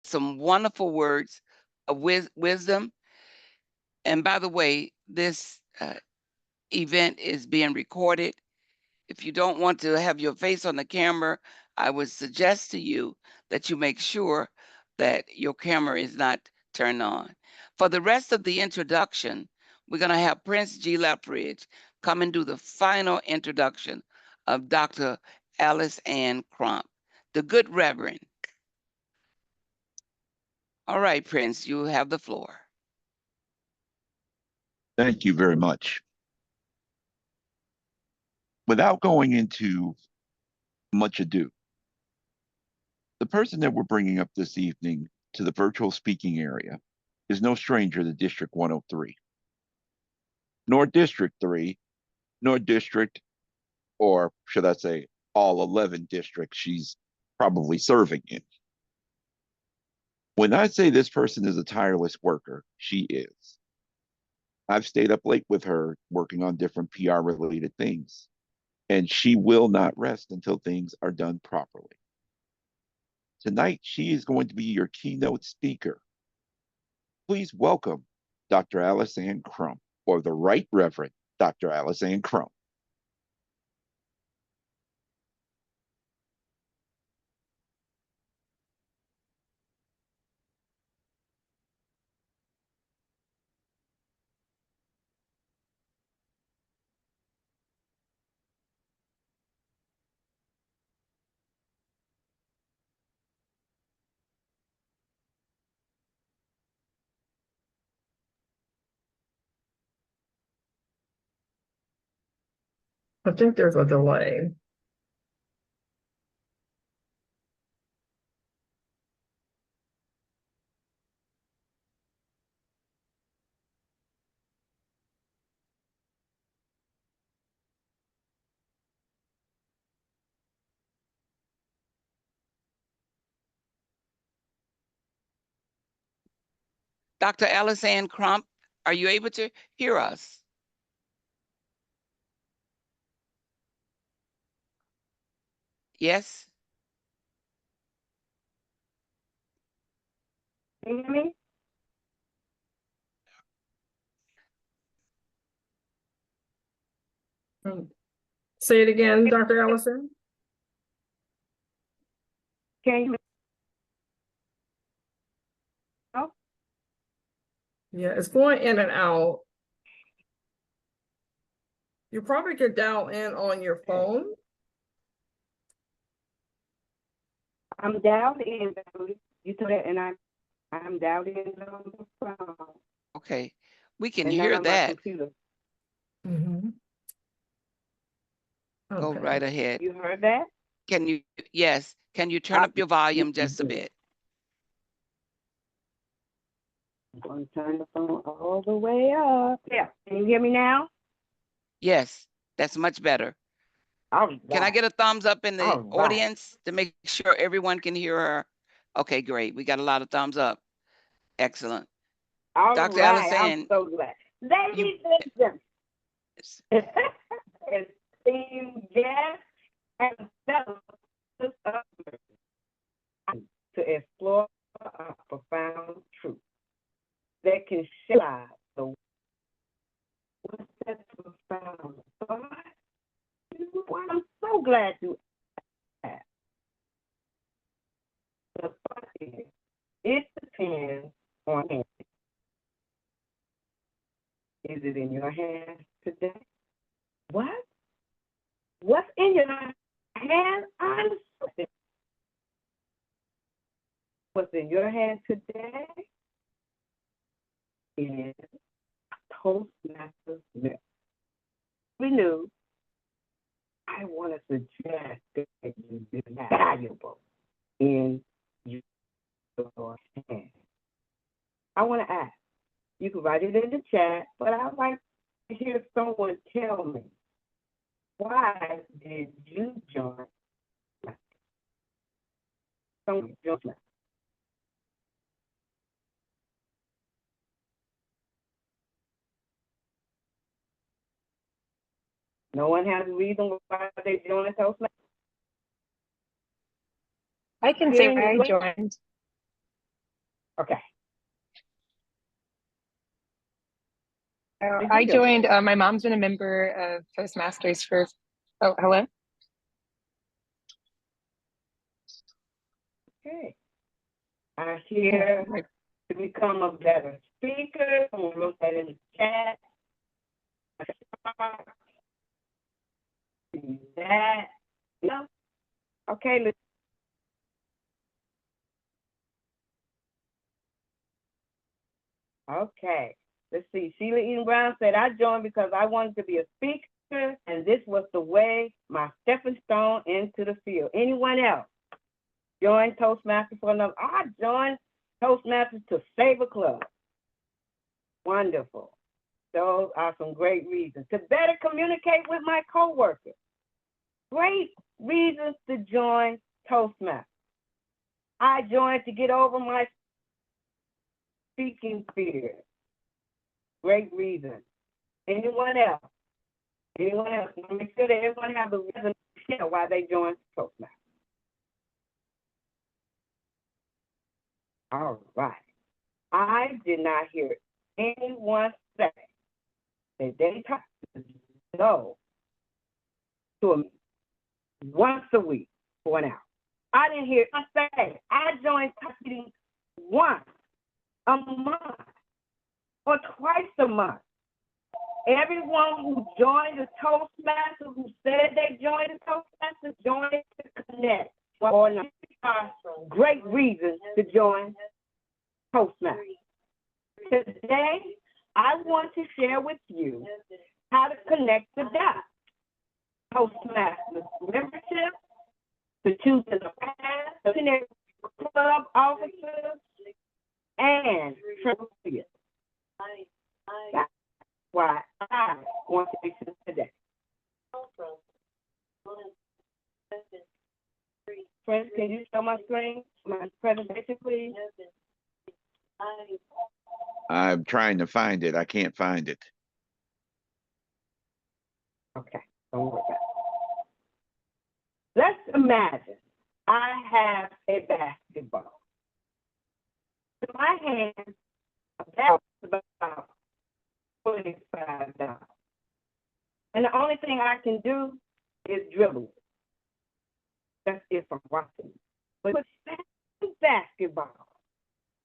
some wonderful words of wisdom. And by the way, this event is being recorded. If you don't want to have your face on the camera, I would suggest to you that you make sure that your camera is not turned on. For the rest of the introduction, we're going to have Prince G. Leftridge come and do the final introduction of Dr. AlyceAnn Crump, the good Reverend. All right, Prince, you have the floor. Thank you very much. Without going into much ado, the person that we're bringing up this evening to the virtual speaking area is no stranger to District 103, nor District 3, nor District, or should I say, all 11 districts she's probably serving in. When I say this person is a tireless worker, she is. I've stayed up late with her working on different PR related things, and she will not rest until things are done properly. Tonight, she is going to be your keynote speaker. Please welcome Dr. AlyceAnn Crump, or the Right Reverend Dr. AlyceAnn Crump. I think there's a delay. Dr. AlyceAnn Crump, are you able to hear us? Yes? Can you hear me? Say it again, Dr. AlyceAnn. Can you? Oh, Yeah, it's going in and out. You probably could dial in on your phone. I'm dialed in. You said that, and I'm dialed in on the phone. Okay, we can And hear not on my that. computer. Mm-hmm. Go Okay. right ahead. You heard that? Can you, yes, can you turn up your volume just a bit? I'm going to turn the phone all the way up. Yeah. Can you hear me now? Yes, that's much better. All right. Can I get a thumbs up in the All right. audience to make sure everyone can hear her? Okay, great. We got a lot of thumbs up. Excellent. All Dr. right. AlyceAnn, I'm so glad. Ladies and gentlemen, esteemed guests and fellow sisters, to explore a profound truth that can shine the what's that profound thought? You know what? I'm so glad you asked. The thought is, it depends on hand. Is it in your hands today? What? What's in your hand? I'm sorry. What's in your hand today is Toastmasters International. Renew. I want to suggest that you be valuable in your hand. I want to ask. You can write it in the chat, but I'd like to hear someone tell me, why did you join? Someone join. No one has a reason why they joined Toastmasters? I can say I joined. Okay. I joined, my mom's been a member of Toastmasters for, oh, hello? Okay. I hear to become a better speaker. I'm going to look at it in the chat. That. No. Okay. Okay. Let's see. Sheila Eden Brown said, I joined because I wanted to be a speaker, and this was the way, my stepping stone into the field. Anyone else? Join Toastmasters for another. I joined Toastmasters to save a club. Wonderful. Those are some great reasons. To better communicate with my coworkers. Great reasons to join Toastmasters. I joined to get over my speaking fear. Great reason. Anyone else? Anyone else? Make sure that everyone has a reason to share why they joined Toastmasters. All right. I did not hear anyone say that they have to go to a once a week for an hour. I didn't hear anyone say I joined meeting once a month or twice a month. Everyone who joined the Toastmasters, who said they joined the Toastmasters, joined to connect. Or not. Great reasons to join Toastmasters. Today, I want to share with you how to connect the dots. Toastmasters membership, to choosing a path, club officers, and transfer. That's why I want to be here today. Friends, can you show my screen, my presentation, please? I'm trying to find it. I can't find it. Okay, don't worry about it. Let's imagine I have a basketball. In my hand, that's about $25. And the only thing I can do is dribble it. That's it from watching. But with basketball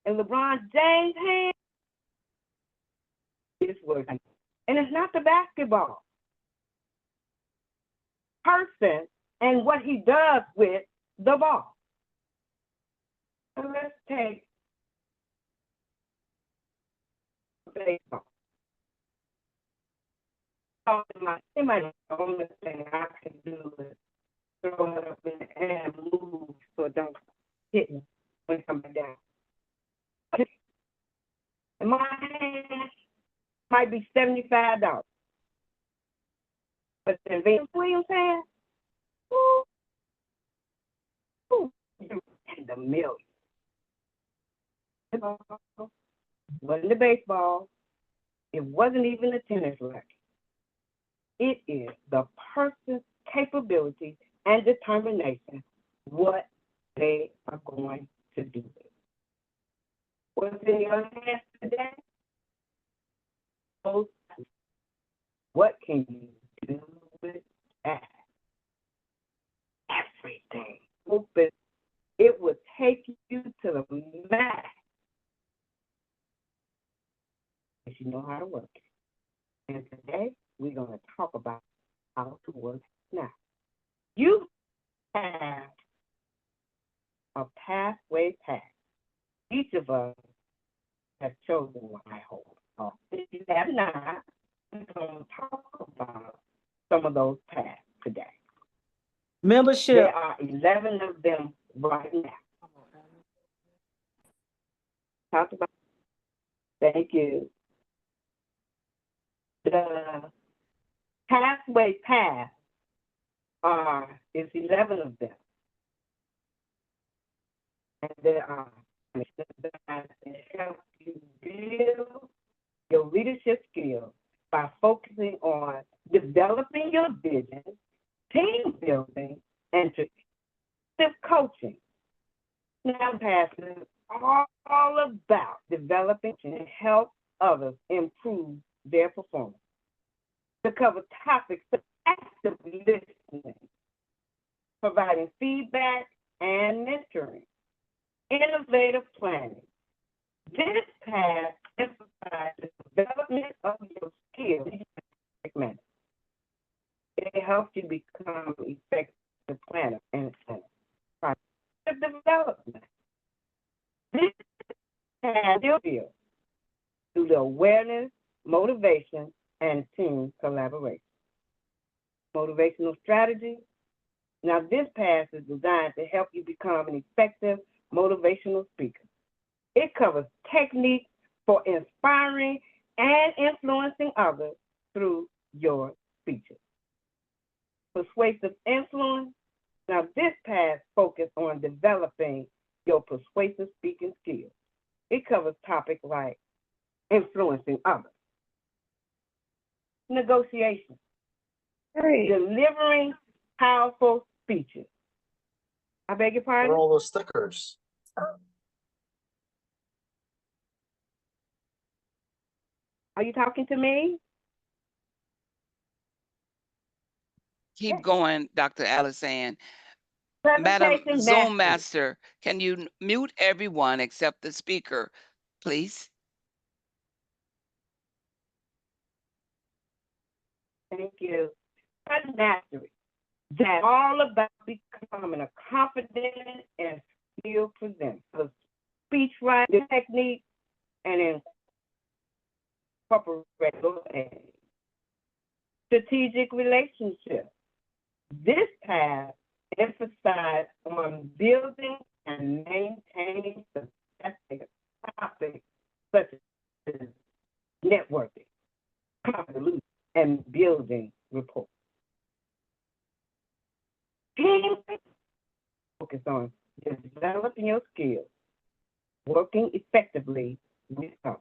in LeBron James' hand, it's working. And it's not the basketball person and what he does with the ball. So let's take baseball. The only thing I can do is throw it up in the air and move so it don't hit me when it comes down. And my hand might be $75. But in Venus Williams' hand, you in the millions. It wasn't the baseball. It wasn't even the tennis racket. It is the person's capability and determination what they are going to do. What's in your hands today? What can you do with that? Everything. Open. It will take you to the max if you know how to work it. And today, we're going to talk about how to work it. Now, you have a pathway path. Each of us has chosen one, I hope. If you have not, we're going to talk about some of those paths today. Membership. There are 11 of them right now. Talk about. Thank you. The pathway path is 11 of them. And there are that help you build your leadership skills by focusing on developing your vision, team building, and strategic coaching. Now, Pastor, all about developing and help others improve their performance. To cover topics of active listening, providing feedback and mentoring, innovative planning. This path emphasizes the development of your skills. It helps you become an effective planner and development. This path builds through the awareness, motivation, and team collaboration. Motivational strategy. Now, this path is designed to help you become an effective motivational speaker. It covers techniques for inspiring and influencing others through your speeches. Persuasive influence. Now, this path focuses on developing your persuasive speaking skills. It covers topics like influencing others, negotiation, delivering powerful speeches. I beg your pardon? Where are all those stickers? Are you talking to me? Keep going, Dr. AlyceAnn. Madam Presentation Zoom mastery. Master, can you mute everyone except the speaker, please? Thank you. Presentation mastery. That's all about becoming a confident and skilled presenter. So speech writing technique and incorporate strategic relationships. This path emphasizes on building and maintaining successful topics such as networking, confidence, and building rapport. Team focus on developing your skills, working effectively with others.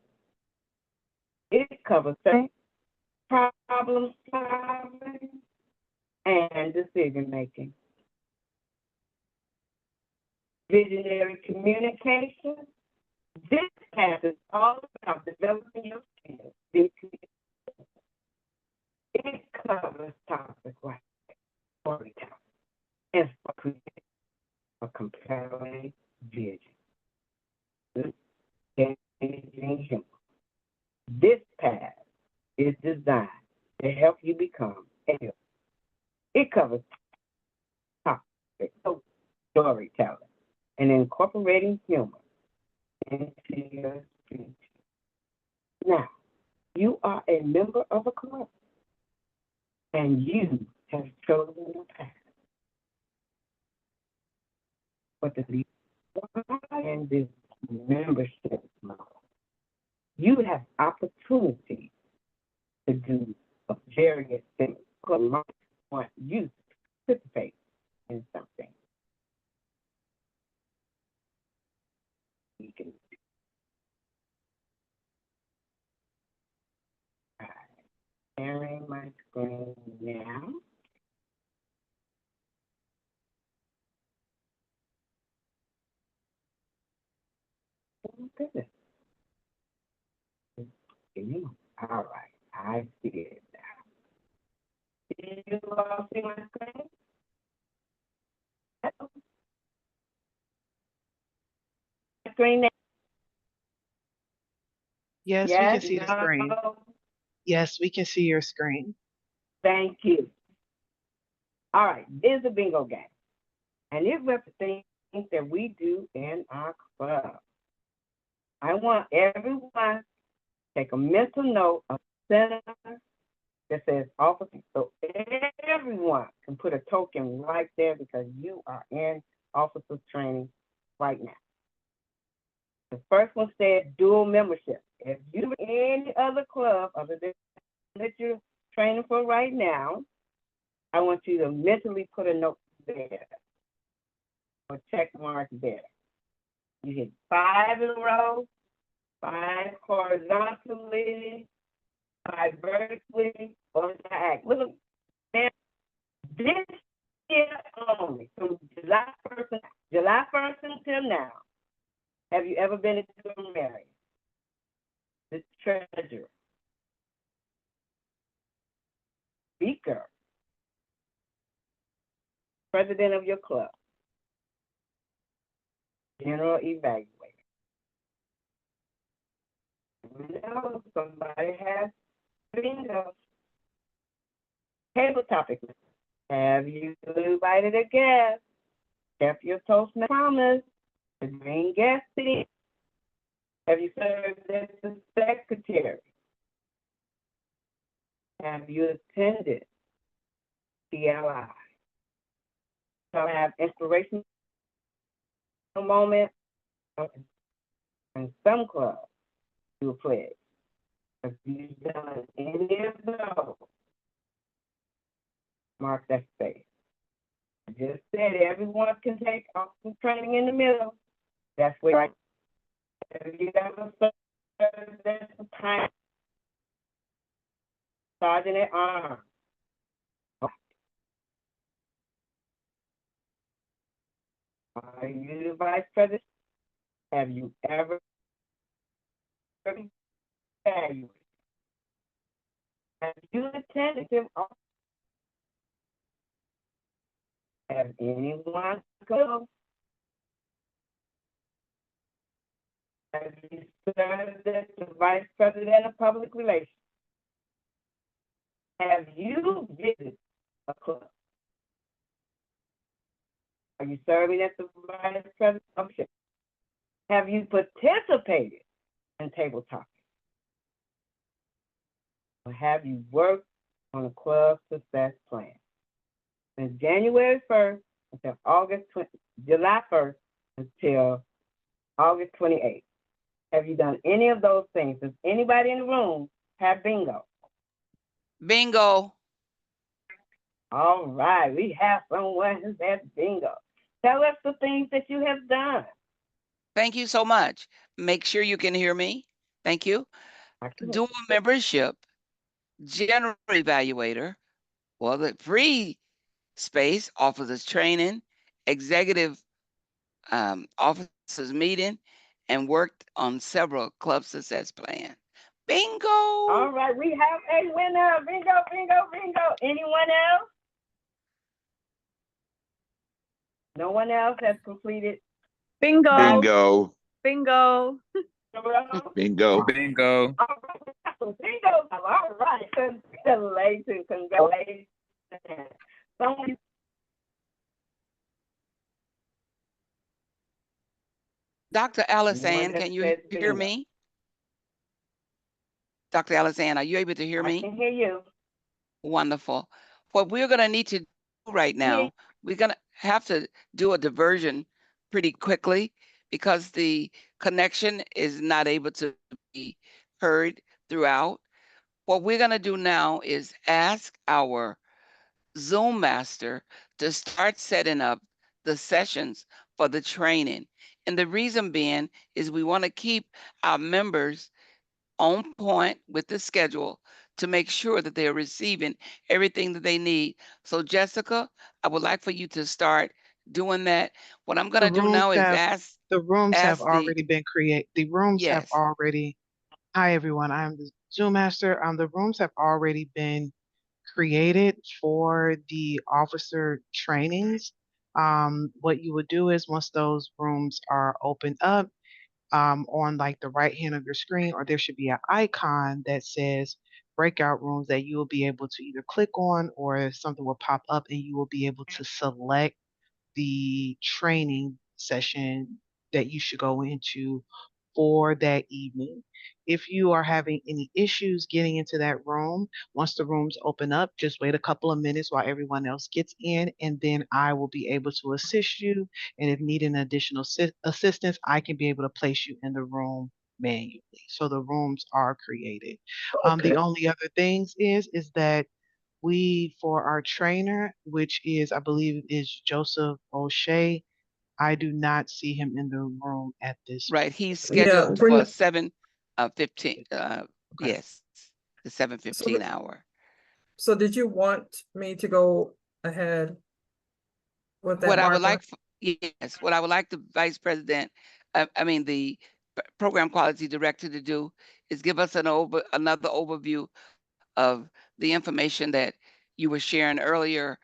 It covers problem solving and decision making. Visionary communication. This path is all about developing your skills. It covers topics like storytelling and creating a compelling vision. This path is designed to help you become a hero. It covers topics of storytelling and incorporating humor into your speech. Now, you are a member of a club, and you have chosen a path. But the and this membership model, you have opportunity to do various things. Because I want you to participate in something. You can sharing my screen now. Oh, goodness. All right, I see it now. Did you all see my screen? Screen now? Yes, we can see the screen. No? Yes, we can see your screen. Thank you. All right, this is a bingo game, and it represents things that we do in our club. I want everyone to take a mental note of center that says officer, so everyone can put a token right there because you are in officer training right now. The first one says dual membership. If you're in any other club other than that you're training for right now, I want you to mentally put a note there or check mark there. You hit 5 in a row, 5 horizontally, 5 vertically, or diagonally. Look, now, this year only, from July 1st until now, Have you ever been into a marriage? The treasurer, speaker, president of your club, general evaluator. You know, somebody has bingo. Table topic. Have you invited a guest? Kept your Toastmaster promise to bring guests in? Have you served as the secretary? Have you attended CLI? So have inspirational moments. In some clubs, you a pledge. If you've done any of those, mark that space. I just said everyone can take off some training in the middle. That's where if you ever served as a time sergeant at arms. Are you the vice president? Have you ever evaluated? Have you attended them? Have anyone go? Have you served as the vice president of public relations? Have you visited a club? Are you serving as the vice president of ship? Have you participated in table talk? Or have you worked on a club success plan? From January 1st until July 1st until August 28th. Have you done any of those things? Does anybody in the room have bingo? Bingo. All right, we have someone who has bingo. Tell us the things that you have done. Thank you so much. Make sure you can hear me. Thank you. Dual membership, general evaluator, well, the free space offers us training, executive officers meeting, and worked on several club success plans. Bingo. All right, we have a winner. Bingo, bingo, bingo. Anyone else? No one else has completed. Bingo. Bingo. Bingo. Bingo. Bingo. All right, bingo. All right, congratulations, congratulations. Someone. Dr. AlyceAnn, can you hear me? Dr. AlyceAnn, are you able to hear me? I can hear you. Wonderful. What we're going to need to do right now, we're going to have to do a diversion pretty quickly because the connection is not able to be heard throughout. What we're going to do now is ask our Zoom master to start setting up the sessions for the training. And the reason being is we want to keep our members on point with the schedule to make sure that they're receiving everything that they need. So Jessica, I would like for you to start doing that. What I'm going to do now is ask the rooms have the already been created. The rooms have yes. already. Hi everyone, I'm the Zoom master. The rooms have already been created for the officer trainings. What you would do is once those rooms are opened up, on like the right hand of your screen, or there should be an icon that says breakout rooms that you will be able to either click on or something will pop up and you will be able to select the training session that you should go into for that evening. If you are having any issues getting into that room, once the rooms open up, just wait a couple of minutes while everyone else gets in, and then I will be able to assist you. And if needing additional assistance, I can be able to place you in the room manually. So the rooms are created. The only other things is that we, for our trainer, which is, I believe, is Joseph O'Shea, I do not see him in the room at this. Right, he's Yeah, scheduled we're for not- 7:15. Okay. Yes, the 7:15 hour. So did you want me to go ahead with that, What I would Martha? like, yes, what I would like the Vice President I mean, the program quality director to do is give us another overview of the information that you were sharing earlier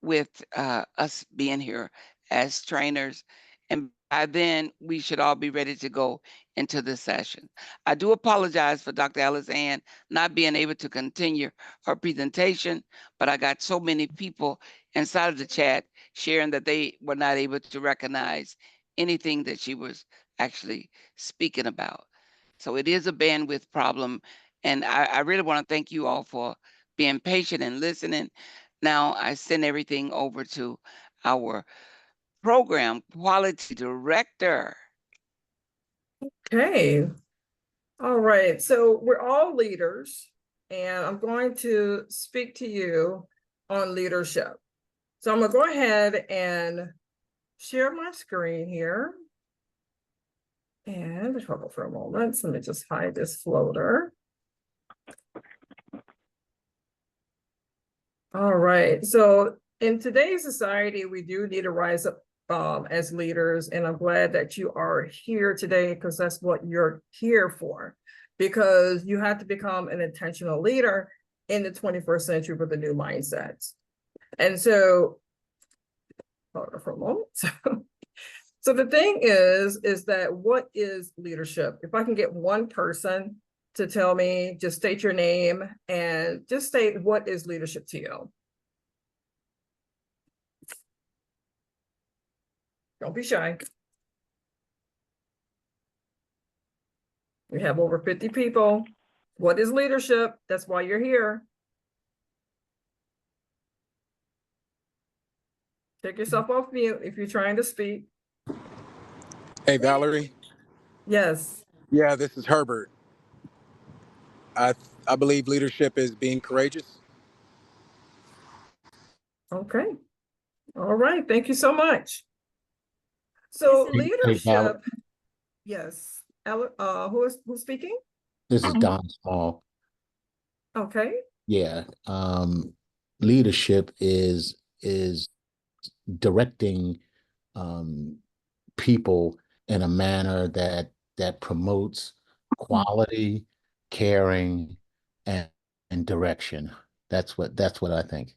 with us being here as trainers. And by then, we should all be ready to go into this session. I do apologize for Dr. AlyceAnn not being able to continue her presentation, but I got so many people inside of the chat sharing that they were not able to recognize anything that she was actually speaking about. So it is a bandwidth problem. And I really want to thank you all for being patient and listening. Now I send everything over to our program quality director. Okay. All right. So we're all leaders, and I'm going to speak to you on leadership. So I'm going to go ahead and share my screen here. And hold on for a moment. So let me just hide this floater. All right. So in today's society, we do need to rise up as leaders. And I'm glad that you are here today, because that's what you're here for, because you have to become an intentional leader in the 21st century with a new mindset. And so, hold on for a moment. So the thing is that what is leadership? If I can get one person to tell me, just state your name and just state what is leadership to you. Don't be shy. We have over 50 people. What is leadership? That's why you're here. Take yourself off mute if you're trying to speak. Hey, Valerie. Yes. Yeah, this is Herbert. I believe leadership is being courageous. Okay. All right. Thank you so much. So Hey, Val, leadership. Yes. Who's speaking? this is Don Small. Okay. Yeah. Leadership is directing people in a manner that promotes quality, caring, and direction. That's what I think.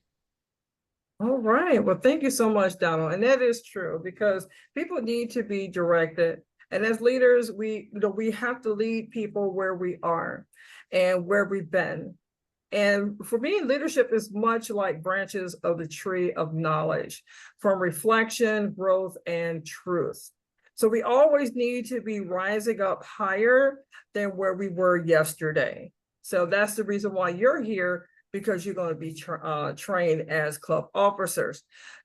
All right. Well, thank you so much, Donald. And that is true, because people need to be directed. And as leaders, we have to lead people where we are and where we've been. And for me, leadership is much like branches of the tree of knowledge, from reflection, growth, and truth. So we always need to be rising up higher than where we were yesterday. So that's the reason why you're here, because you're going to be trained as club officers.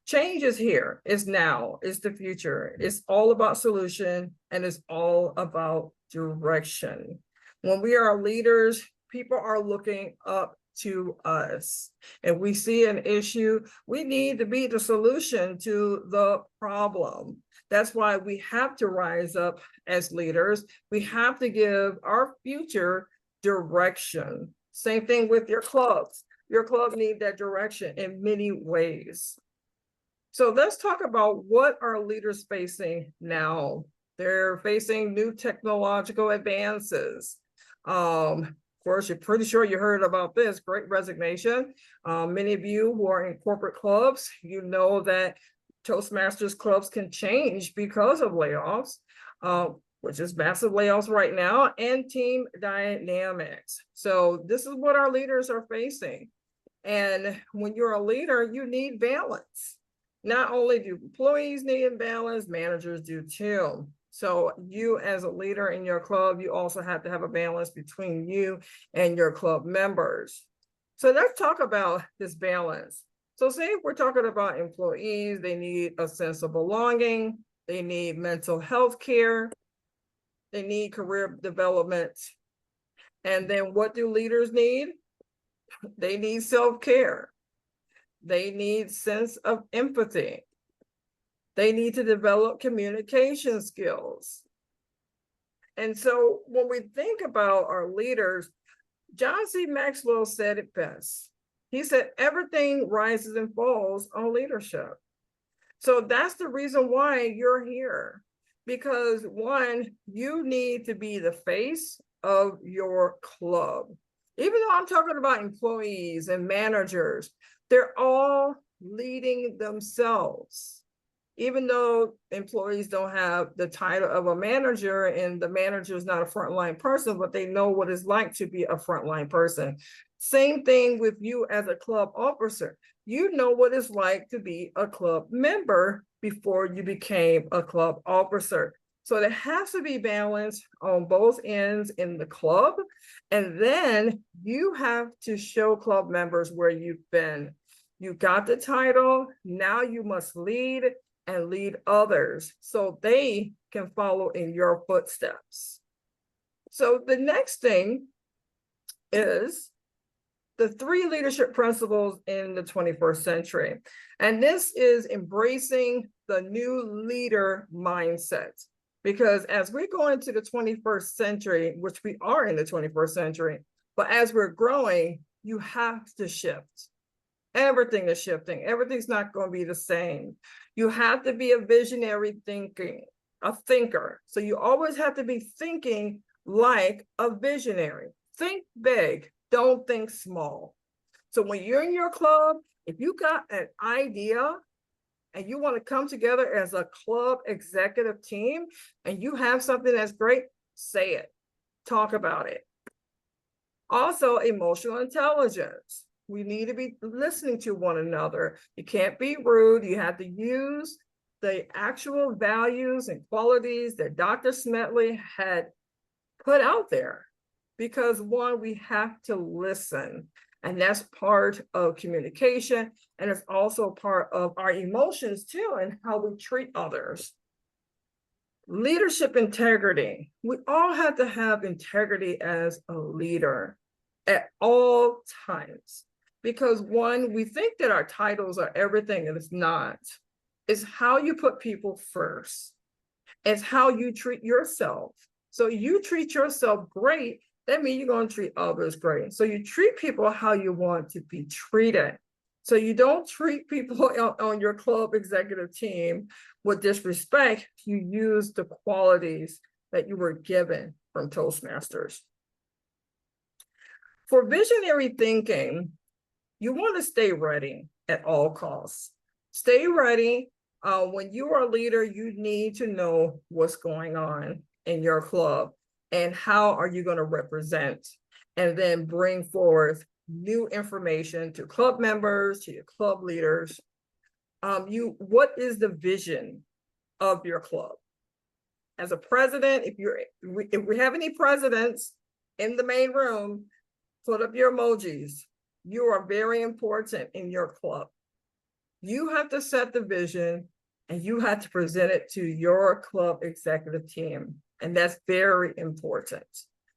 Change is here, it's now, it's the future. It's all about solution, and it's all about direction. When we are leaders, people are looking up to us. If we see an issue, we need to be the solution to the problem. That's why we have to rise up as leaders. We have to give our future direction. Same thing with your clubs. Your club needs that direction in many ways. So let's talk about what are leaders facing now. They're facing new technological advances. Of course, you're pretty sure you heard about this Great Resignation. Many of you who are in corporate clubs, you know that Toastmasters clubs can change because of layoffs, which is massive layoffs right now, and team dynamics. So this is what our leaders are facing. And when you're a leader, you need balance. Not only do employees need balance, managers do too. So you as a leader in your club, you also have to have a balance between you and your club members. So let's talk about this balance. So say if we're talking about employees, they need a sense of belonging, they need mental health care, they need career development. And then what do leaders need? They need self-care. They need sense of empathy. They need to develop communication skills. And so when we think about our leaders, John C Maxwell said it best. He said, everything rises and falls on leadership. So that's the reason why you're here. Because one, you need to be the face of your club. Even though I'm talking about employees and managers, they're all leading themselves. Even though employees don't have the title of a manager and the manager is not a frontline person, but they know what it's like to be a frontline person. Same thing with you as a club officer. You know what it's like to be a club member before you became a club officer. So there has to be balance on both ends in the club. And then you have to show club members where you've been. You got the title, now you must lead and lead others so they can follow in your footsteps. So the next thing is the 3 leadership principles in the 21st century. And this is embracing the new leader mindset. Because as we go into the 21st century, which we are in the 21st century, but as we're growing, you have to shift. Everything is shifting. Everything's not going to be the same. You have to be a visionary a thinker. So you always have to be thinking like a visionary. Think big, don't think small. So when you're in your club, if you got an idea and you want to come together as a club executive team and you have something that's great, say it, talk about it. Also, emotional intelligence. We need to be listening to one another. You can't be rude. You have to use the actual values and qualities that Dr. Smedley had put out there. Because one, we have to listen. And that's part of communication. And it's also part of our emotions too, and how we treat others. Leadership integrity. We all have to have integrity as a leader at all times. Because one, we think that our titles are everything, and it's not. It's how you put people first. It's how you treat yourself. So you treat yourself great, that means you're going to treat others great. So you treat people how you want to be treated. So you don't treat people on your club executive team with disrespect. You use the qualities that you were given from Toastmasters. For visionary thinking, you want to stay ready at all costs. Stay ready. When you are a leader, you need to know what's going on in your club and how are you going to represent and then bring forth new information to club members, to your club leaders. What is the vision of your club? As a president, if we have any presidents in the main room, put up your emojis. You are very important in your club. You have to set the vision and you have to present it to your club executive team. And that's very important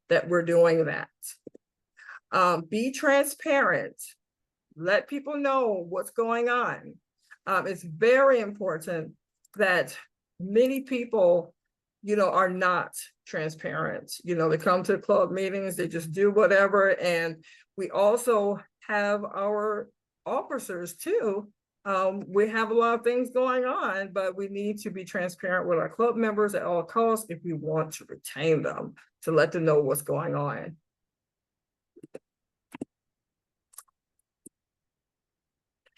that we're doing that. Be transparent. Let people know what's going on. It's very important that many people, are not transparent. They come to club meetings, they just do whatever. And we also have our officers too. We have a lot of things going on, but we need to be transparent with our club members at all costs if we want to retain them, to let them know what's going on.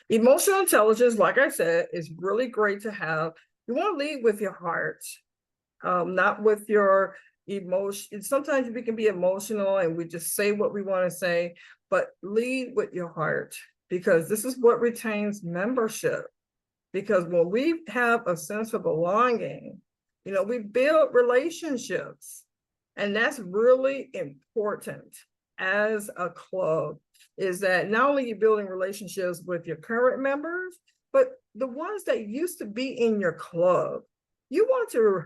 Emotional intelligence, like I said, is really great to have. You want to lead with your heart, not with your emotion. Sometimes we can be emotional and we just say what we want to say, but lead with your heart, because this is what retains membership. Because when we have a sense of belonging, we build relationships, and that's really important as a club, is that not only you're building relationships with your current members, but the ones that used to be in your club. You want to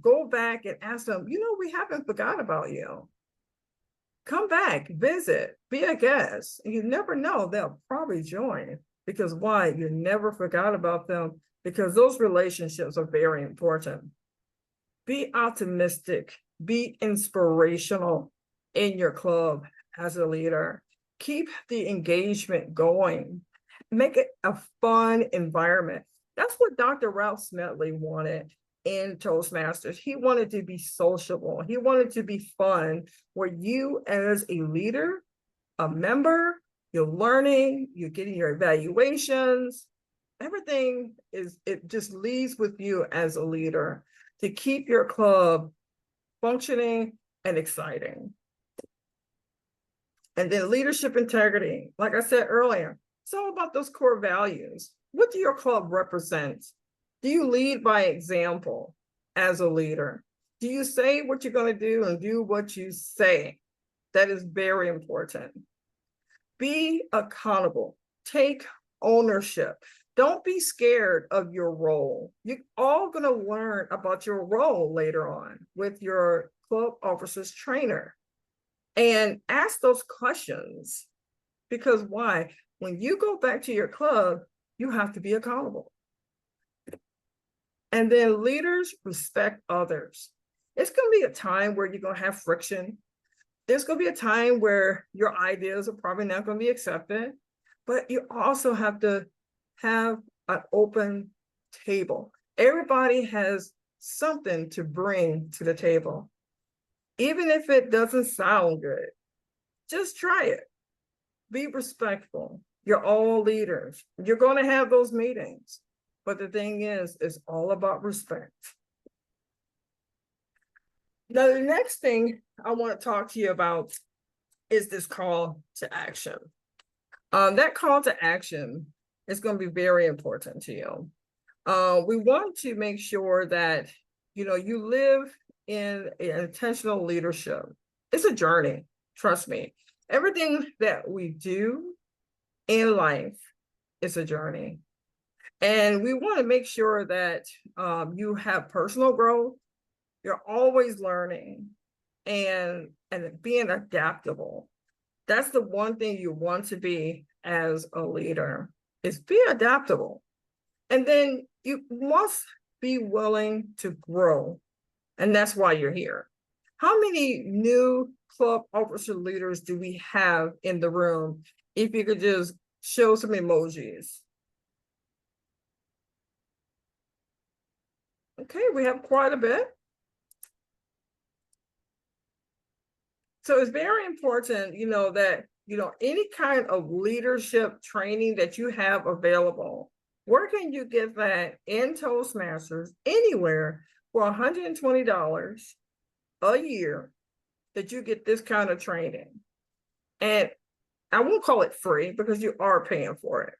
go back and ask them, we haven't forgot about you. Come back, visit, be a guest. You never know, they'll probably join. Because why? You never forgot about them, because those relationships are very important. Be optimistic, be inspirational in your club as a leader. Keep the engagement going. Make it a fun environment. That's what Dr. Ralph Smedley wanted. in Toastmasters. He wanted to be sociable. He wanted to be fun, where you as a leader, a member, you're learning, you're getting your evaluations, everything it just leads with you as a leader to keep your club functioning and exciting. And then leadership integrity, like I said earlier, it's all about those core values. What do your club represent? Do you lead by example as a leader? Do you say what you're going to do and do what you say? That is very important. Be accountable. Take ownership. Don't be scared of your role. You're all going to learn about your role later on with your club officers trainer. And ask those questions, because why? When you go back to your club, you have to be accountable. And then leaders respect others. It's going to be a time where you're going to have friction. There's going to be a time where your ideas are probably not going to be accepted, but you also have to have an open table. Everybody has something to bring to the table. Even if it doesn't sound good, just try it. Be respectful. You're all leaders. You're going to have those meetings. But the thing is, it's all about respect. Now, the next thing I want to talk to you about is this call to action. That call to action is going to be very important to you. We want to make sure that, you live in intentional leadership. It's a journey, trust me. Everything that we do in life is a journey. And we want to make sure that you have personal growth, you're always learning and being adaptable. That's the one thing you want to be as a leader, is be adaptable. And then you must be willing to grow. And that's why you're here. How many new club officer leaders do we have in the room? If you could just show some emojis. Okay, we have quite a bit. So it's very important, that, any kind of leadership training that you have available, where can you get that in Toastmasters anywhere for $120 a year that you get this kind of training? And I won't call it free because you are paying for it.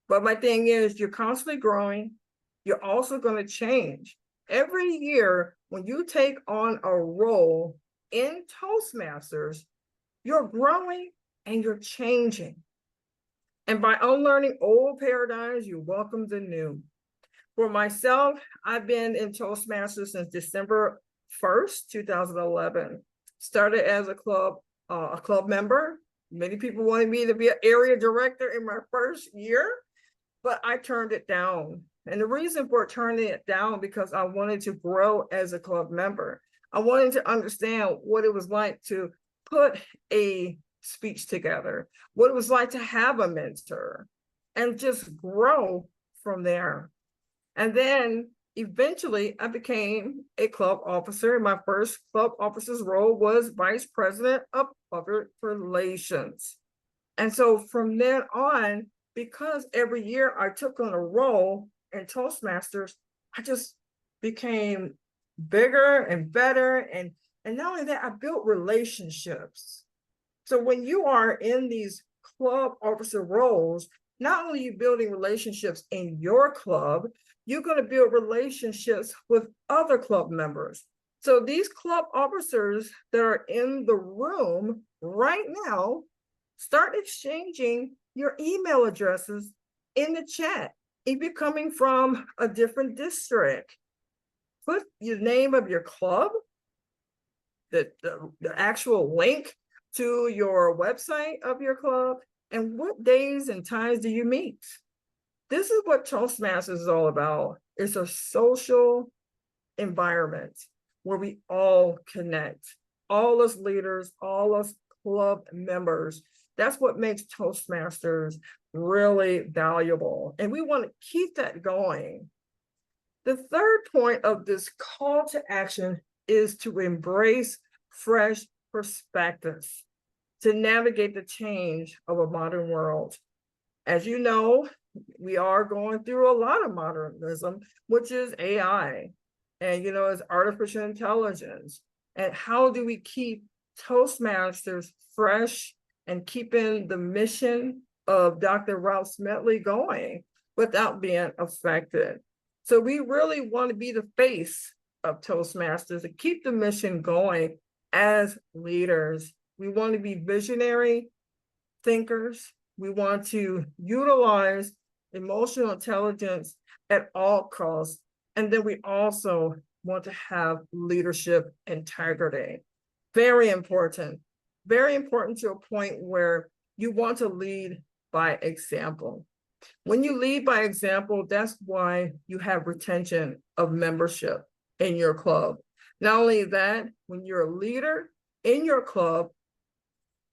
But my thing is, you're constantly growing. You're also going to change. Every year, when you take on a role in Toastmasters, you're growing and you're changing. And by unlearning old paradigms, you welcome the new. For myself, I've been in Toastmasters since December 1st, 2011. Started as a club member. Many people wanted me to be an area director in my first year, but I turned it down. And the reason for turning it down, because I wanted to grow as a club member. I wanted to understand what it was like to put a speech together, what it was like to have a mentor, and just grow from there. And then eventually I became a club officer. My first club officer's role was vice president of public relations. And so from then on, because every year I took on a role in Toastmasters, I just became bigger and better. And not only that, I built relationships. So when you are in these club officer roles, not only are you building relationships in your club, you're going to build relationships with other club members. So these club officers that are in the room right now, start exchanging your email addresses in the chat. If you're coming from a different district, put your name of your club, the actual link to your website of your club, and what days and times do you meet? This is what Toastmasters is all about. It's a social environment where we all connect, all us leaders, all us club members. That's what makes Toastmasters really valuable. And we want to keep that going. The third point of this call to action is to embrace fresh perspectives to navigate the change of a modern world. As you know, we are going through a lot of modernism, which is AI, and it's artificial intelligence. And how do we keep Toastmasters fresh and keeping the mission of Dr. Ralph Smedley going without being affected? So we really want to be the face of Toastmasters and keep the mission going as leaders. We want to be visionary thinkers. We want to utilize emotional intelligence at all costs. And then we also want to have leadership integrity. Very important to a point where you want to lead by example. When you lead by example, that's why you have retention of membership in your club. Not only that, when you're a leader in your club,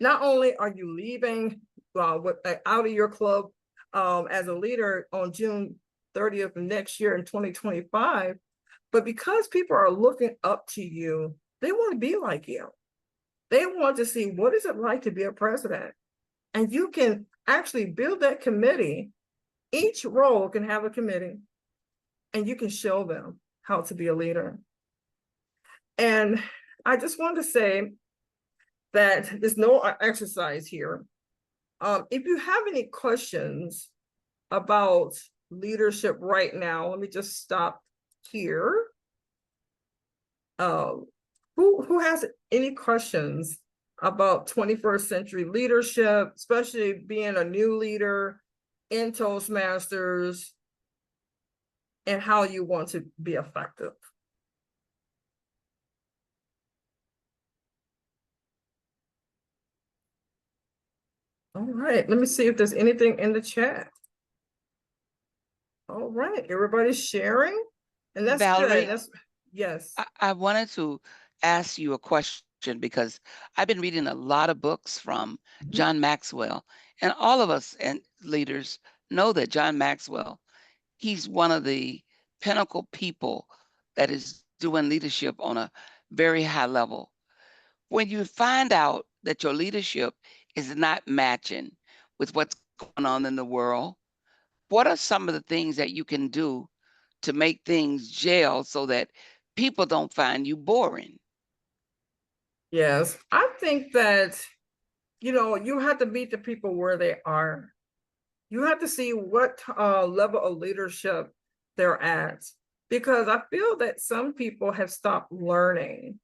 not only are you leaving out of your club as a leader on June 30th of next year in 2025, but because people are looking up to you, they want to be like you. They want to see what is it like to be a president. And you can actually build that committee. Each role can have a committee, and you can show them how to be a leader. And I just want to say that there's no exercise here. If you have any questions about leadership right now, let me just stop here. Who has any questions about 21st century leadership, especially being a new leader in Toastmasters, and how you want to be effective? All right, let me see if there's anything in the chat. All right, everybody's sharing, and that's Valerie, good. Yes. I wanted to ask you a question because I've been reading a lot of books from John Maxwell, and all of us and leaders know that John Maxwell, he's one of the pinnacle people that is doing leadership on a very high level. When you find out that your leadership is not matching with what's going on in the world, what are some of the things that you can do to make things gel so that people don't find you boring? Yes, I think that, you have to meet the people where they are. You have to see what level of leadership they're at, because I feel that some people have stopped learning.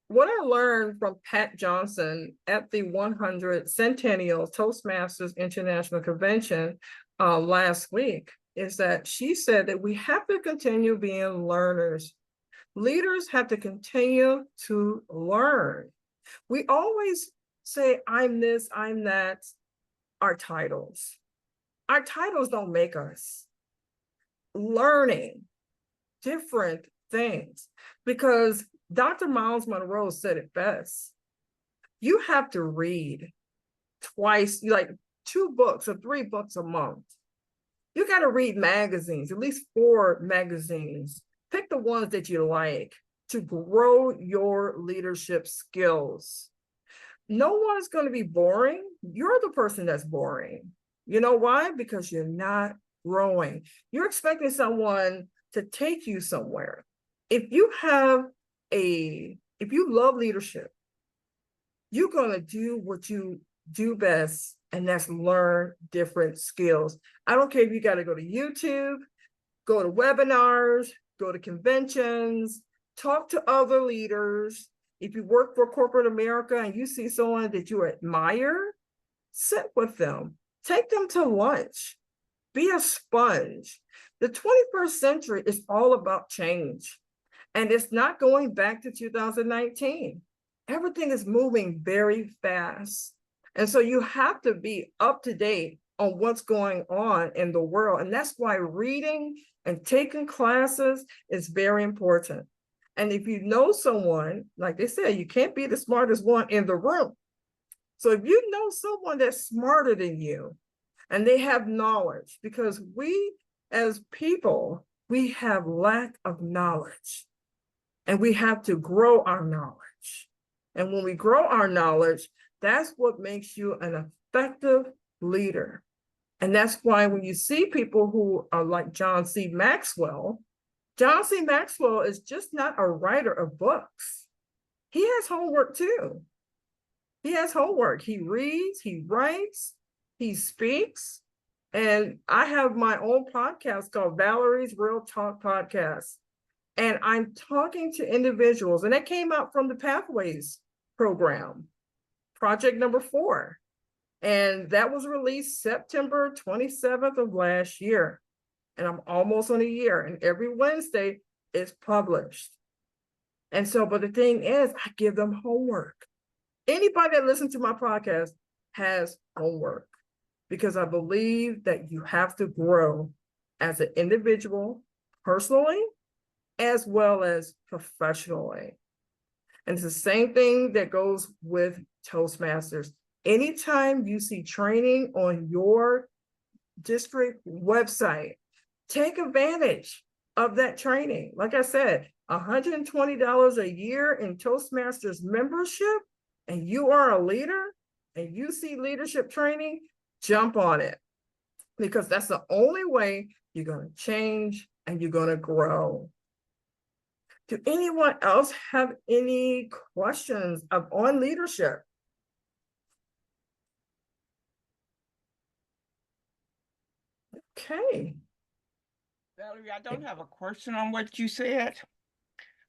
What I learned from Pat Johnson at the 100th Centennial Toastmasters International Convention last week is that she said that we have to continue being learners. Leaders have to continue to learn. We always say, I'm this, I'm that, our titles. Our titles don't make us. Learning different things, because Dr. Miles Monroe said it best. You have to read twice, like 2 books or 3 books a month. You got to read magazines, at least 4 magazines. Pick the ones that you like to grow your leadership skills. No one's going to be boring. You're the person that's boring. You know why? Because you're not growing. You're expecting someone to take you somewhere. If you love leadership, you're going to do what you do best, and that's learn different skills. I don't care if you got to go to YouTube, go to webinars, go to conventions, talk to other leaders. If you work for corporate America and you see someone that you admire, sit with them, take them to lunch, be a sponge. The 21st century is all about change, and it's not going back to 2019. Everything is moving very fast. And so you have to be up to date on what's going on in the world. And that's why reading and taking classes is very important. And if you know someone, like they said, you can't be the smartest one in the room. So if you know someone that's smarter than you and they have knowledge, because we as people we have lack of knowledge, and we have to grow our knowledge. And when we grow our knowledge, that's what makes you an effective leader. And that's why when you see people who are like John C Maxwell is just not a writer of books. He has homework too. He has homework. He reads, he writes, he speaks. And I have my own podcast called Valerie's Real Talk Podcast. And I'm talking to individuals, and that came out from the Pathways program, project number 4. And that was released September 27th of last year. And I'm almost on a year, and every Wednesday it's published. And so, but the thing is, I give them homework. Anybody that listens to my podcast has homework, because I believe that you have to grow as an individual, personally, as well as professionally. And it's the same thing that goes with Toastmasters. Anytime you see training on your district website, take advantage of that training. Like I said, $120 a year in Toastmasters membership, and you are a leader and you see leadership training, jump on it, because that's the only way you're going to change and you're going to grow. Do anyone else have any questions on leadership? Okay. Valerie, I don't have a question on what you said,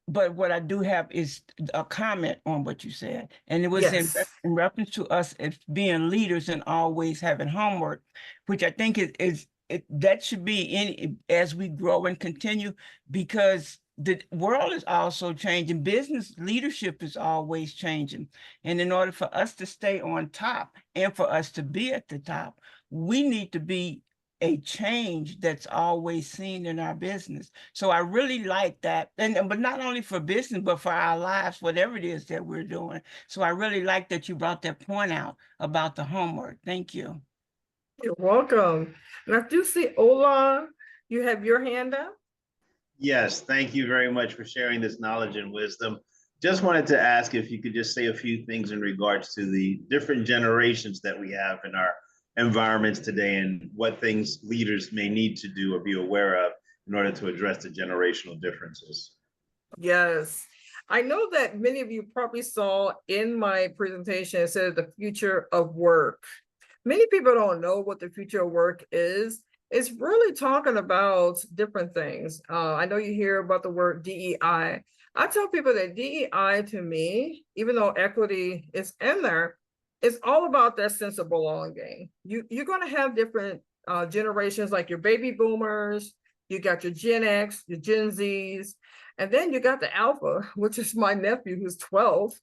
but what I do have is a comment on what you said. And it was Yes. in reference to us as being leaders and always having homework, which I think that should be as we grow and continue, because the world is also changing. Business leadership is always changing. And in order for us to stay on top and for us to be at the top, we need to be a change that's always seen in our business. So I really like that. But not only for business, but for our lives, whatever it is that we're doing. So I really like that you brought that point out about the homework. Thank you. You're welcome. And I do see Ola, you have your hand up. Yes, thank you very much for sharing this knowledge and wisdom. Just wanted to ask if you could just say a few things in regards to the different generations that we have in our environments today, and what things leaders may need to do or be aware of in order to address the generational differences. Yes. I know that many of you probably saw in my presentation, it said the future of work. Many people don't know what the future of work is. It's really talking about different things. I know you hear about the word DEI. I tell people that DEI, to me, even though equity is in there, it's all about that sense of belonging. You're going to have different generations, like your baby boomers, you got your Gen X, your Gen Zs, and then you got the Alpha, which is my nephew who's 12.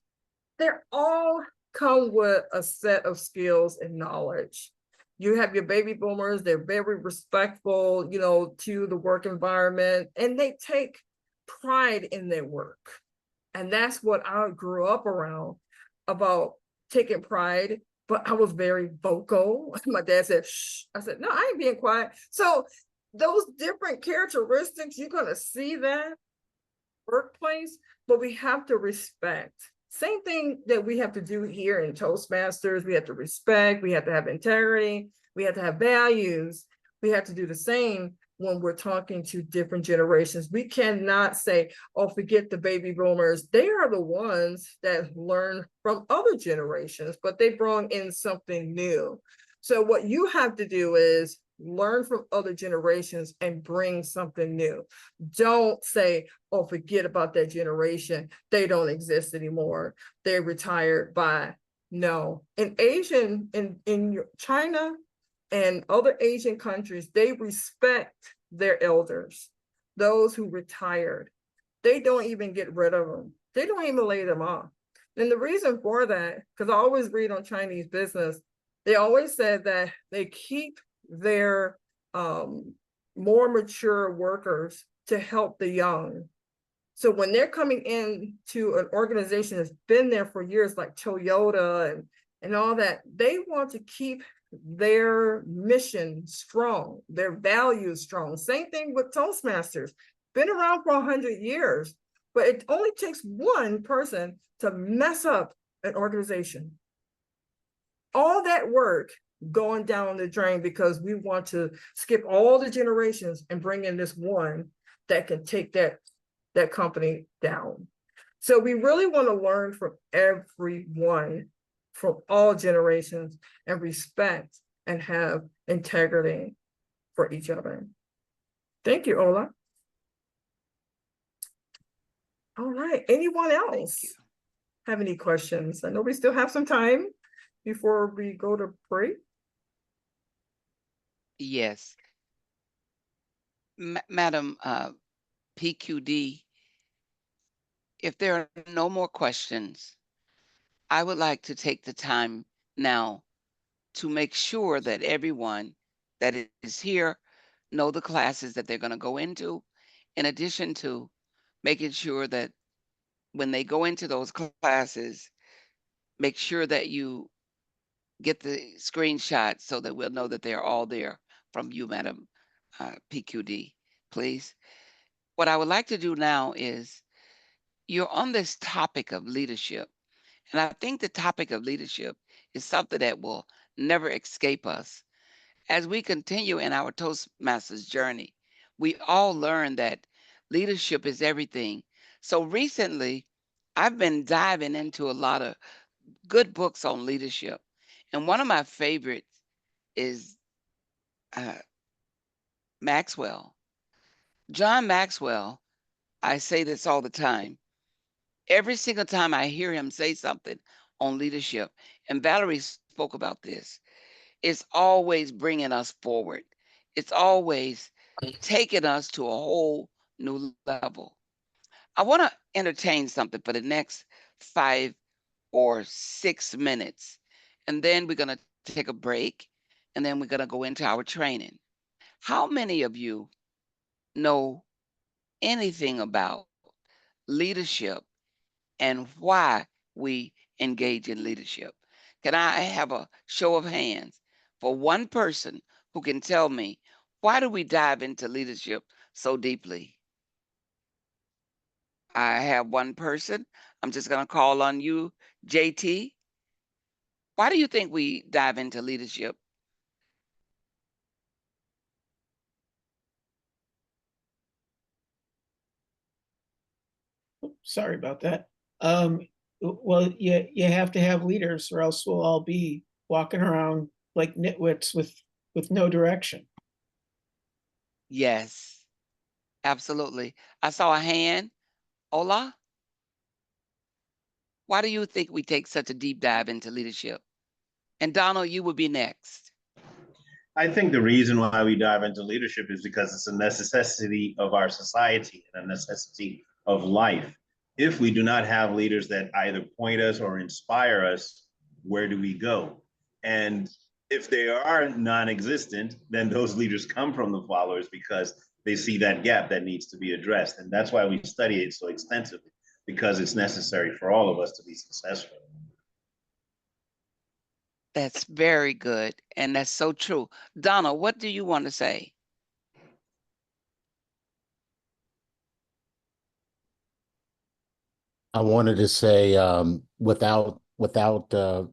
They're all come with a set of skills and knowledge. You have your baby boomers, they're very respectful, to the work environment, and they take pride in their work. And that's what I grew up around, about taking pride, but I was very vocal. My dad said, shh. I said, no, I ain't being quiet. So those different characteristics, you're going to see that workplace, but we have to respect. Same thing that we have to do here in Toastmasters. We have to respect, we have to have integrity, we have to have values. We have to do the same when we're talking to different generations. We cannot say, oh, forget the baby boomers. They are the ones that learn from other generations, but they brought in something new. So what you have to do is learn from other generations and bring something new. Don't say, oh, forget about that generation. They don't exist anymore. They're retired by. No. In China and other Asian countries, they respect their elders, those who retired. They don't even get rid of them. They don't even lay them off. And the reason for that, because I always read on Chinese business, they always said that they keep their more mature workers to help the young. So when they're coming in to an organization that's been there for years, like Toyota and all that, they want to keep their mission strong, their values strong. Same thing with Toastmasters. Been around for 100 years, but it only takes one person to mess up an organization. All that work going down the drain because we want to skip all the generations and bring in this one that can take that company down. So we really want to learn from everyone, from all generations, and respect and have integrity for each other. Thank you, Ola. All right, anyone else have any questions? I know we still have some time before we go to break. Yes. Madam PQD, if there are no more questions, I would like to take the time now to make sure that everyone that is here know the classes that they're going to go into, in addition to making sure that when they go into those classes, make sure that you get the screenshot so that we'll know that they're all there from you, Madam PQD, please. What I would like to do now is, you're on this topic of leadership, and I think the topic of leadership is something that will never escape us. As we continue in our Toastmasters journey, we all learn that leadership is everything. So recently, I've been diving into a lot of good books on leadership. And one of my favorites is uh, Maxwell. John Maxwell, I say this all the time. Every single time I hear him say something on leadership, and Valerie spoke about this, it's always bringing us forward. It's always taking us to a whole new level. I want to entertain something for the next 5 or 6 minutes, and then we're going to take a break, and then we're going to go into our training. How many of you know anything about leadership and why we engage in leadership? Can I have a show of hands for one person who can tell me, why do we dive into leadership so deeply? I have one person. I'm just going to call on you, JT. Why do you think we dive into leadership? Sorry about that. Well, you have to have leaders, or else we'll all be walking around like nitwits with no direction. Yes, absolutely. I saw a hand. Ola, why do you think we take such a deep dive into leadership? And Donald, you will be next. I think the reason why we dive into leadership is because it's a necessity of our society and a necessity of life. If we do not have leaders that either point us or inspire us, where do we go? And if they are non-existent, then those leaders come from the followers because they see that gap that needs to be addressed. And that's why we study it so extensively, because it's necessary for all of us to be successful. That's very good. And that's so true. Donald, what do you want to say? I wanted to say, without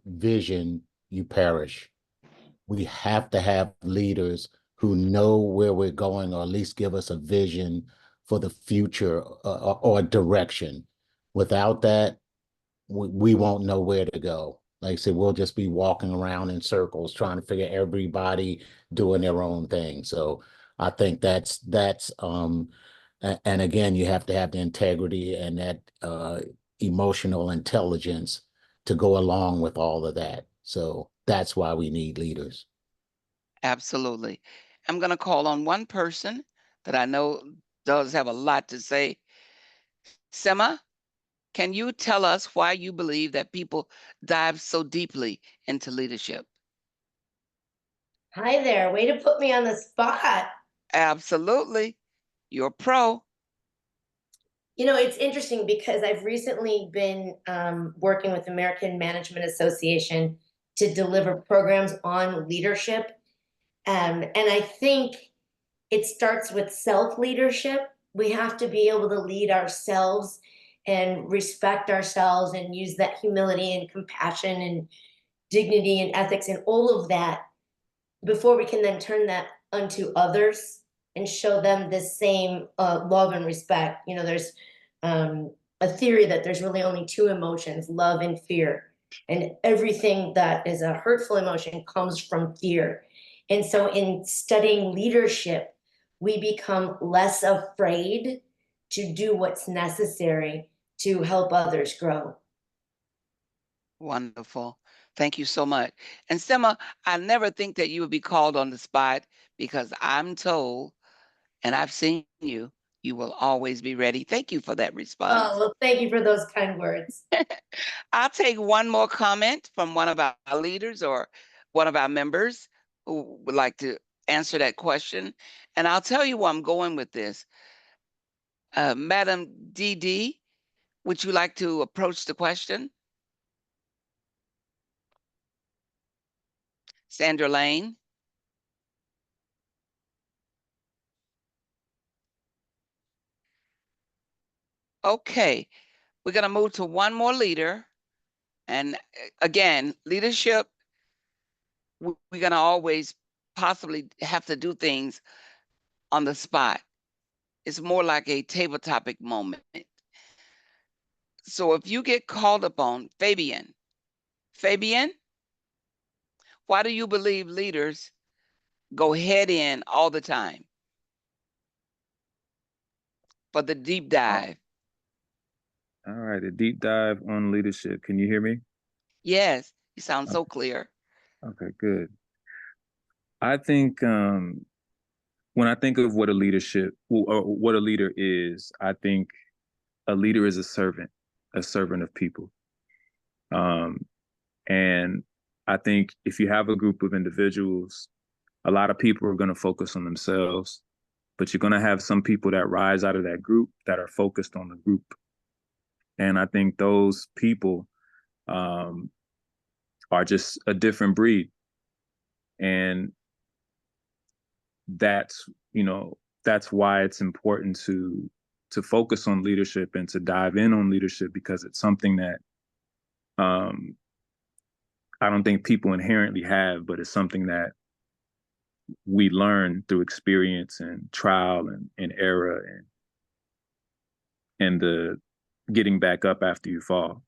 vision, you perish. We have to have leaders who know where we're going, or at least give us a vision for the future, or direction. Without that, we won't know where to go. Like I said, we'll just be walking around in circles trying to figure everybody doing their own thing. So I think that's and again, you have to have the integrity and that emotional intelligence to go along with all of that. So that's why we need leaders. Absolutely. I'm going to call on one person that I know does have a lot to say. Sema, can you tell us why you believe that people dive so deeply into leadership? Hi there. Way to put me on the spot. Absolutely. You're a pro. You know, it's interesting because I've recently been working with American Management Association to deliver programs on leadership. And I think it starts with self-leadership. We have to be able to lead ourselves and respect ourselves and use that humility and compassion and dignity and ethics and all of that before we can then turn that unto others and show them the same love and respect. You know, there's a theory that there's really only two emotions, love and fear. And everything that is a hurtful emotion comes from fear. And so in studying leadership, we become less afraid to do what's necessary to help others grow. Wonderful. Thank you so much. And Sema, I never think that you would be called on the spot because I'm told, and I've seen you, you will always be ready. Thank you for that response. Oh, well, thank you for those kind words. I'll take one more comment from one of our leaders or one of our members who would like to answer that question. And I'll tell you where I'm going with this. Madam DD, would you like to approach the question? Sandra Lane. Okay, we're going to move to one more leader. And again, leadership, we're going to always possibly have to do things on the spot. It's more like a table topic moment. So if you get called upon, Fabian, why do you believe leaders go head in all the time for the deep dive? All right, a deep dive on leadership. Can you hear me? Yes, you sound so clear. Okay, good. I think when I think of what a leadership or what a leader is, I think a leader is a servant of people. And I think if you have a group of individuals, a lot of people are going to focus on themselves, but you're going to have some people that rise out of that group that are focused on the group. And I think those people are just a different breed. And that's, that's why it's important to focus on leadership and to dive in on leadership, because it's something that I don't think people inherently have, but it's something that we learn through experience and trial and error and the getting back up after you fall.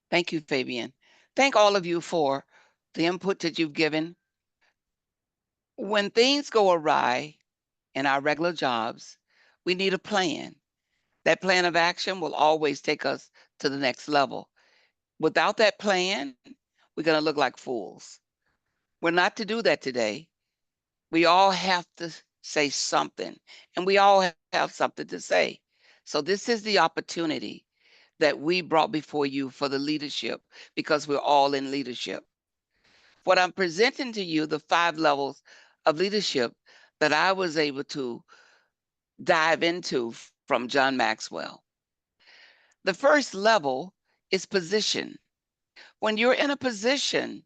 Thank you, Fabian. Thank all of you for the input that you've given. When things go awry in our regular jobs, we need a plan. That plan of action will always take us to the next level. Without that plan, we're going to look like fools. We're not to do that today. We all have to say something, and we all have something to say. So this is the opportunity that we brought before you for the leadership, because we're all in leadership. What I'm presenting to you, the 5 levels of leadership that I was able to dive into from John Maxwell. The first level is position. When you're in a position,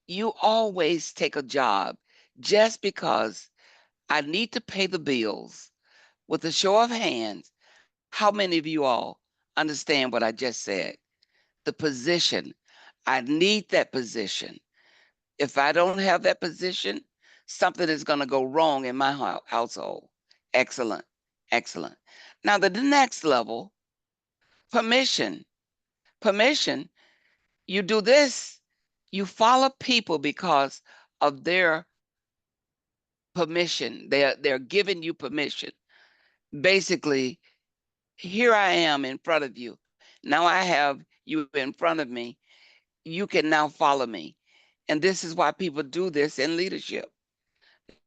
you always take a job just because I need to pay the bills. With a show of hands, how many of you all understand what I just said? The position. I need that position. If I don't have that position, something is going to go wrong in my household. Excellent. Excellent. Now, the next level, permission. Permission, you do this, you follow people because of their permission. They're giving you permission. Basically, here I am in front of you. Now I have you in front of me. You can now follow me. And this is why people do this in leadership.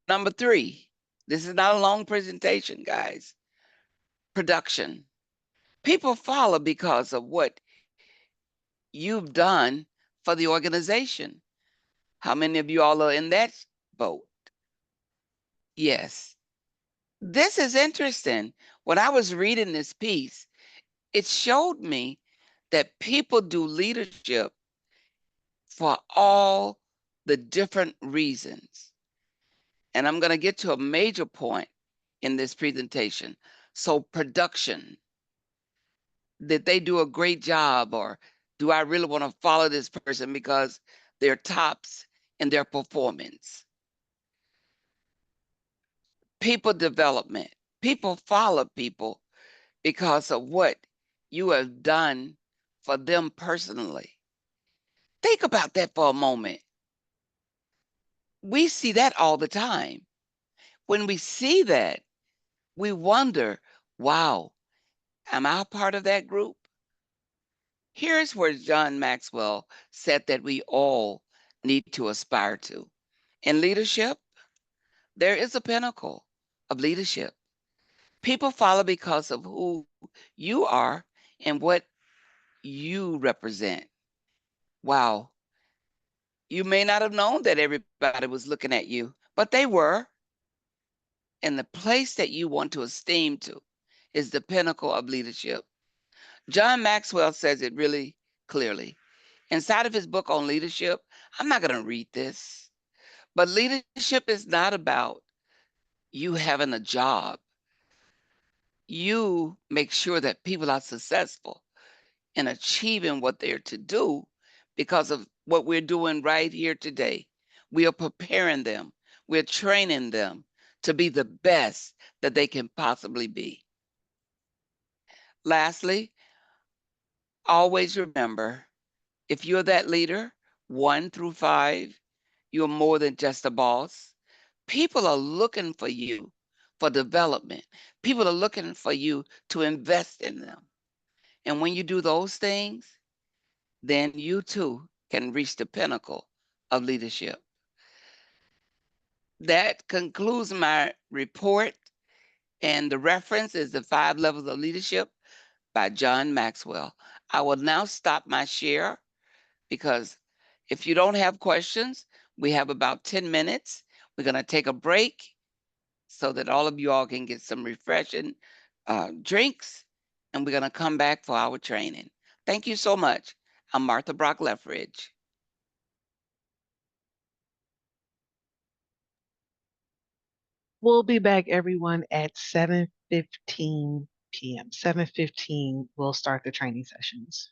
Number 3, this is not a long presentation, guys. Production. People follow because of what you've done for the organization. How many of you all are in that boat? Yes. This is interesting. When I was reading this piece, it showed me that people do leadership for all the different reasons. And I'm going to get to a major point in this presentation. So production, did they do a great job, or do I really want to follow this person because they're tops in their performance? People development, people follow people because of what you have done for them personally. Think about that for a moment. We see that all the time. When we see that, we wonder, wow, am I a part of that group? Here's where John Maxwell said that we all need to aspire to. In leadership, there is a pinnacle of leadership. People follow because of who you are and what you represent. Wow. You may not have known that everybody was looking at you, but they were. And the place that you want to esteem to is the pinnacle of leadership. John Maxwell says it really clearly. Inside of his book on leadership, I'm not going to read this, but leadership is not about you having a job. You make sure that people are successful in achieving what they're to do because of what we're doing right here today. We are preparing them, we're training them to be the best that they can possibly be. Lastly, always remember, if you're that leader, 1 through 5, you're more than just a boss. People are looking for you for development. People are looking for you to invest in them. And when you do those things, then you too can reach the pinnacle of leadership. That concludes my report. And the reference is The 5 Levels of Leadership by John Maxwell. I will now stop my share because if you don't have questions, we have about 10 minutes. We're going to take a break so that all of you all can get some refreshing drinks, and we're going to come back for our training. Thank you so much. I'm Martha Brock-Leftridge. We'll be back, everyone, at 7:15 p.m. 7:15, we'll start the training sessions.